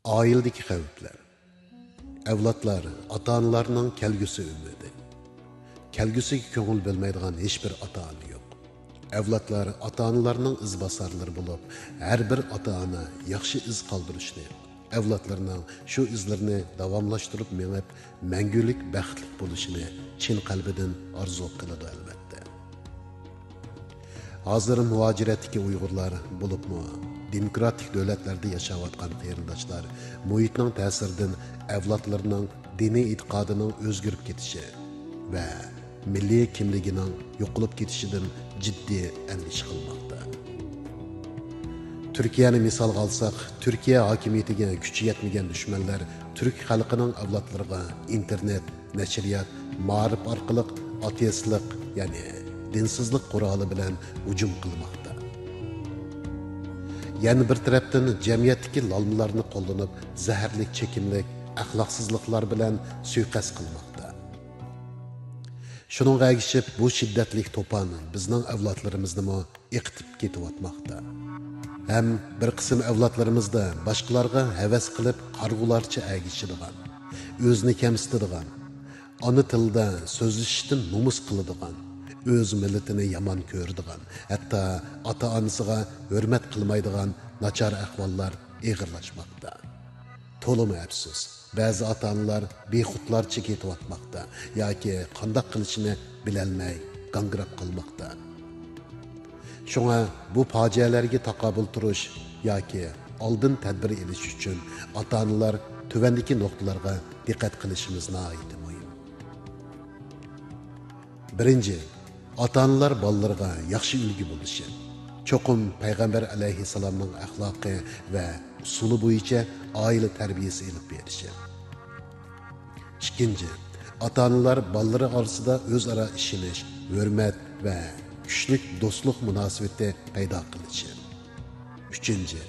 Oiladagi xavflar. Avlodlar ota-onalarning kelgusi umidi. Kelgusiga ko'ngil bo'lmaydigan hech bir ota-ona yo'q. Avlodlar ota-onalarning izbosarlari bo'lib, har bir ota-ona yaxshi iz qoldirishni, avlodlarning shu izlarini davomlashtirib mengib, mangulik baxtli bo'lishini chin qalbidan orzu qiladi albatta. Hozir muhojiratdagi Uyg'urlar bo'libmi, demokratik davlatlarda yashayotgan qarindoshlar muhitning ta'siridan avlodlarning diniy e'tiqodining o'zgarib ketishi va milliy kimligining yo'qolib ketishidan jiddiy andish qilmoqda. Turkiyani misol olsak, Turkiya hokimiyatiga kuchi yetmagan dushmanlar turk xalqining avlodlariga internet, nashriyat, ma'rif orqali ateistlik, ya'ni dinsizlik quroli bilan hujum qilmoqda. Yana bir tarafdan jamiyatdagi lolmalarni qo'llanib, zaharlik, chekimlik, axloqsizliklar bilan suiqasd qilmoqda. Shuningga ergishib, bu shiddatli to'pon bizning avlodlarimizni yiqitib ketyapmoqda. Ham bir qism avlodlarimizda boshqalarga havas qilib qarg'ularcha ergishadigan, o'zini kamsitadigan, ona tilida so'zlashishdan nomus qiladigan, o'z millatini yomon ko'radigan, hatto ota-onasiga hurmat qilmaydigan nachar ahvollar ig'irlashmoqda. To'limi afsus, ba'zi ota-onalar bexudlarcha ketyapmoqda yoki qanday qilishini bilolmay gangrab qolmoqda. Shunga bu fojialarga taqobil turish yoki oldin tadbir olish uchun ota-onalar tuvandagi nuqtalarga diqqat qilishimiz nihoyat muhim. Birinchi, ota-onalar bolalarga yaxshi ulgu bo'lishi, cho'qim payg'ambar alayhissalomning axloqi va usuli bo'yicha oila tarbiyasi olib berishi. Ikkinchi, ota-onalar bolalari orasida o'zaro ishonish, hurmat va kuchli do'stlik munosabati paydo qilishi. Uchinchi,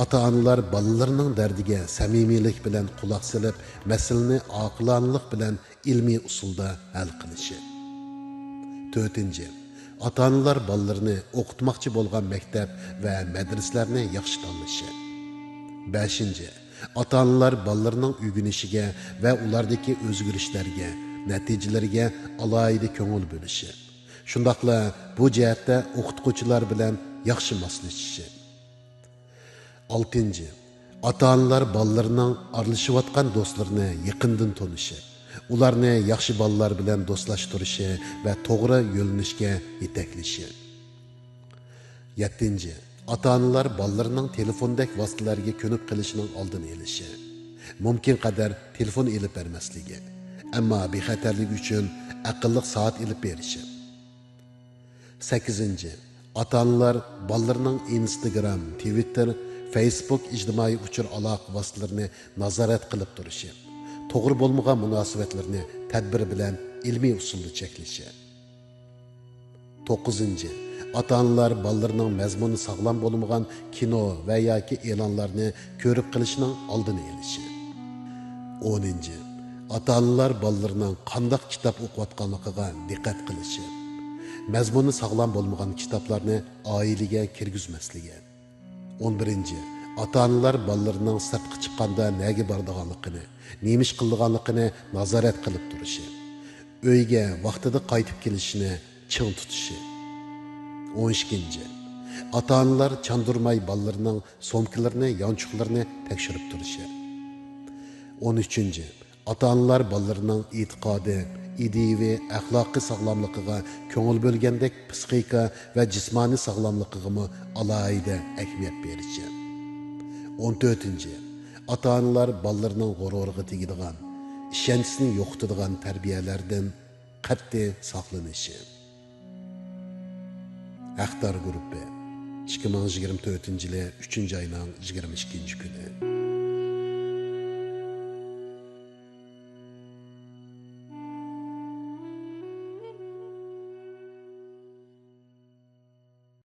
ota-onalar bolalarining dardiga samimiylik bilan quloq solib, masalani oqilonalik bilan ilmiy usulda hal qilishi. To'rtinchi, ota-onalar bolalarini o'qitmoqchi bo'lgan maktab va madrasalarni yaxshi tanlashi. Beshinchi, ota-onalar bolalarining o'rganishiga va ulardagi o'zgarishlarga, natijalarga alohida ko'ngil bo'lishi. Shundaqla bu jihatda o'qituvchilar bilan yaxshi moslashishi. Oltinchi, ota-onalar bolalarining aralashayotgan do'stlarini yaqindan tonishi, ularni yaxshi bolalar bilan do'stlashtirishi va to'g'ri yo'linishga yetaklashi. Yettinchi, ota-onalar bolalarining telefondek vositalarga ko'nib qilishining oldini olishi. Mumkin qadar telefon elib bermasligi, ammo bexatarlik uchun aqlli soat elib berishi. 8. Ota-onalar bolalarining Instagram, Twitter, Facebook ijtimoiy uchur aloqa vositalarini nazorat qilib turishi, to'g'ri bo'lmagan munosabatlarni tadbir bilan ilmiy usulda cheklashi. 9. Ota-onalar bolalarining mazmuni sog'lom bo'lmagan kino va yoki e'lonlarni ko'rib qilishining oldini olishi. 10. Ota-onalar bolalarining qanday kitob o'qiyotganligiga diqqat qilishi. Mazmuni sog'lom bo'lmagan kitoblarni oilaga kirgizmasligi. 11. Ota-onalar bolalarining sirtqa chiqqanda nega bordiganligini, nima ish qilganligini nazorat qilib turishi. Uyga vaqtida qaytib kelishini ching tutishi. 12. Ota-onalar chandurmay bolalarining somkalarini, yonchuqlarini tekshirib turishi. 13. Ota-onalar bolalarining e'tiqodi, ideyaviy, axloqiy sog'lomligiga ko'ngil bo'lgandek psixika va jismoniy sog'lomligiga alohida ahamiyat berishi. 14. Ota-onalar bolalarining g'ururiga tegadigan, ishonchisini yo'qotadigan tarbiyalardan qat'iy saqlanishi. Axtar guruhi 2024 yili 3 oyning 22 kuni.